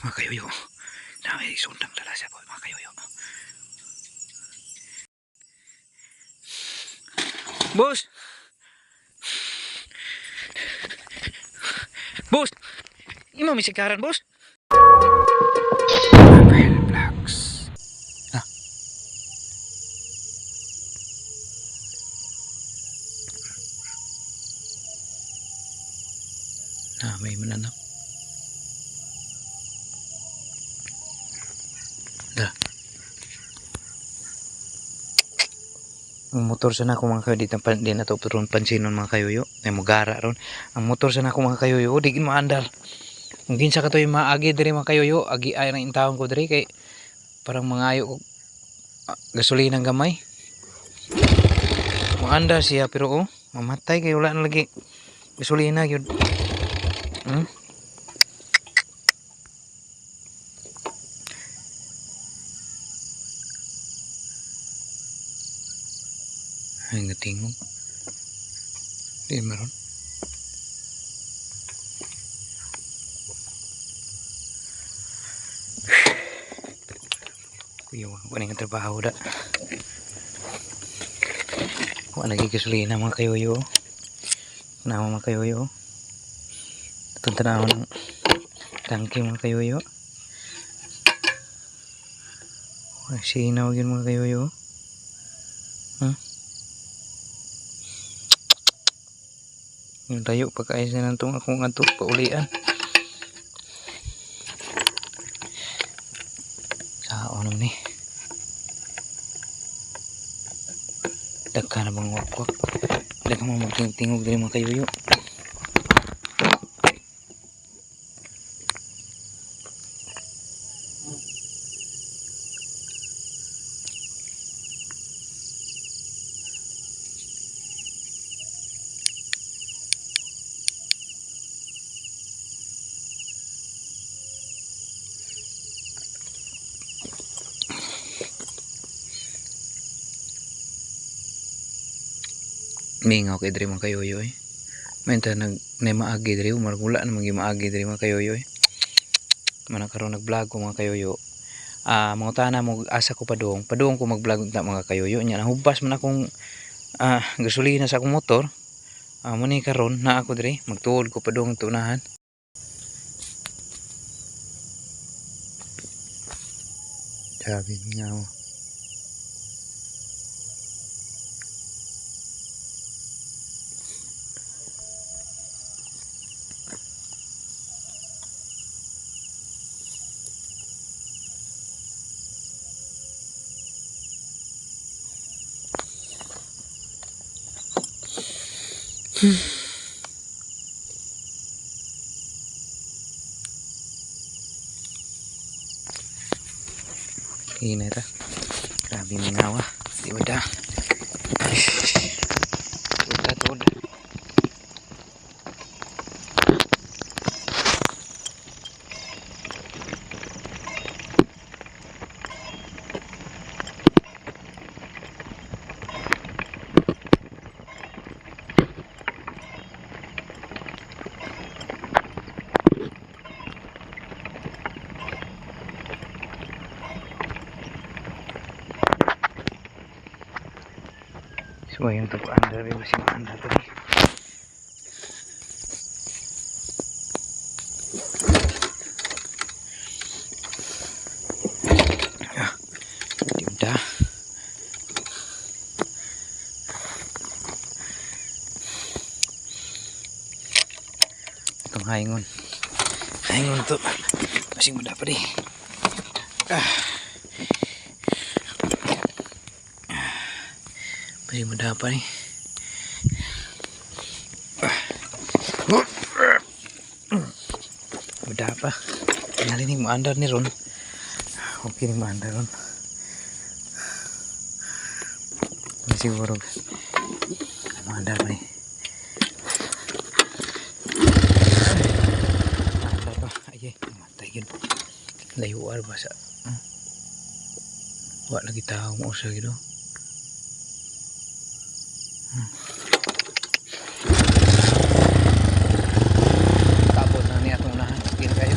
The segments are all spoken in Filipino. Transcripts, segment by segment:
Mga kayuyo, na may sundang dalasya po mga kayuyo. Boss! Boss! Ima may sikaran, boss? Apple Blacks. Ah. May mananak. Da. Ang motor sana ako mga kayo dito di na to ron pansinon mga kayuyo. Ay mugara ron. Ang motor sana ako mga kayuyo di gid maandal. Kung ginsa ka to yung maagi diri mga kayuyo, agi ay nang intawon ko diri kay parang mangayo ko gasolina ng gamay. Maandal siya pero oh, mamatay kay wala na lagi gasolina gyud. Ay natingog. Di meron. Kuya, wala nga trabaho da. Wala lagi gasolina mga kayuyo. Nama mga kayuyo. Itong tanaw ng tangke mga kayuyo. Sinaw yun mga kayuyo. Yung tayo pagkaayos na nantong akong ato paulian. Sa ano ni dagka na bang wakwak. Dagka mo magtingog din mga kayuyo. Mingaw kay diri mga kayuyo eh. Menta nag maagi diri margula na magi maagi diri mga kayuyo eh. Manakaron nag-vlog ko mga kayuyo. Mga tana mo asa ko padung ko mag-vlog ta mga kayuyo nya nahubas man akong gasolina sa akong motor. Muni karon na ako diri magtuod ko padung tunahan. Sabi mingaw. Ini ta. Grabe mingaw di ba da? Tuod. So yung tapuan dari masih anda tadi. Udah. Itong haingon tuh masih muda pa di. Masih muda pa nih. Muda pa. Nalinig maandar ni ron. Okay ni maandar ron. Siguro maandar pa nih. Maandar pa. Ay, matay yun. Layuar ba sa wala lagi tao mo sa gitu. Tapos na niya itong nahan. Pin kayo.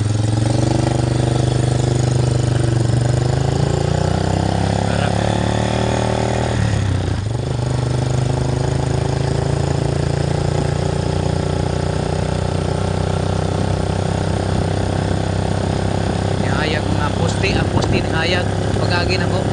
hayag pag-agi na ko.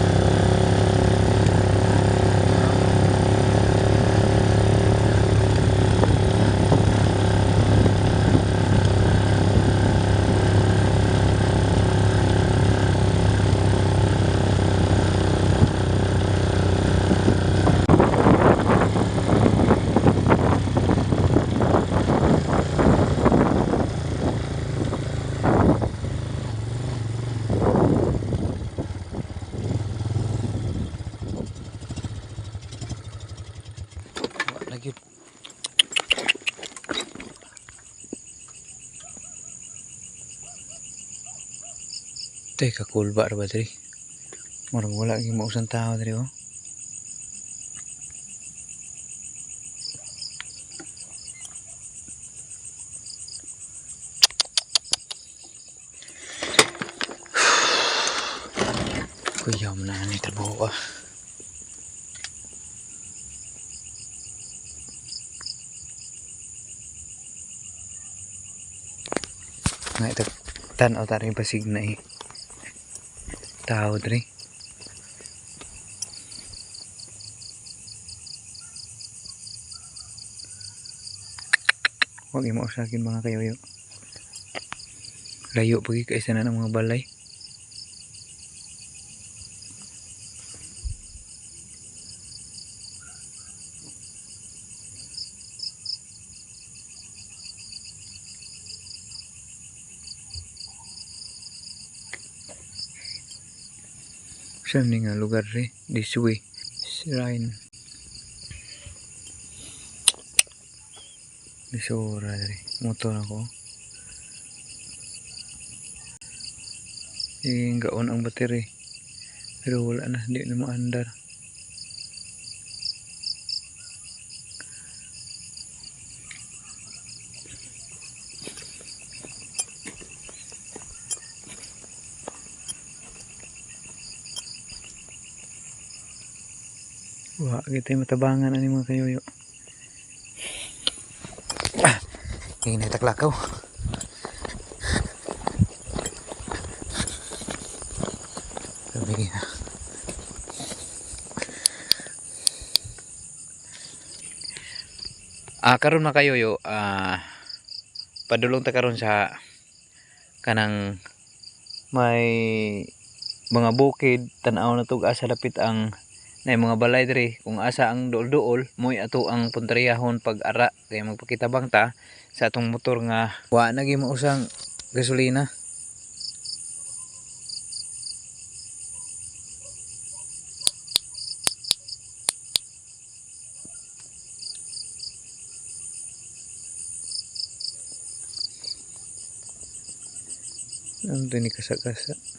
Lagi teka kulba ra ba diri? Murag wala gyud mausang tao diri oh. Kuyaw mo na ni trabaho ah. Nga ito tanaw ta rin pasig na eh. Tao diri. Huwag mo sa akin mga kayoyo. Layo pagi kaisa na ng mga balay. Saan ni nga lugar rin? This way. Shrine. Disora rin. Motor ako. Gaon ang battery. Pero wala na. Hindi na maandar. Wah, kita yung matabangan ani mga kayoyo. Ah, ingin na taklakaw. Sabi na. Karon mga kayoyo, padulong ta karon sa kanang may mga bukid, tanaw na tug asa lapit ang na mga balay diri kung asa ang duol-duol moy ato ang puntariyahon pag-ara kay magpakitabang ta sa atong motor nga wa na gyud mausang gasolina. Ano ni kasa-kasa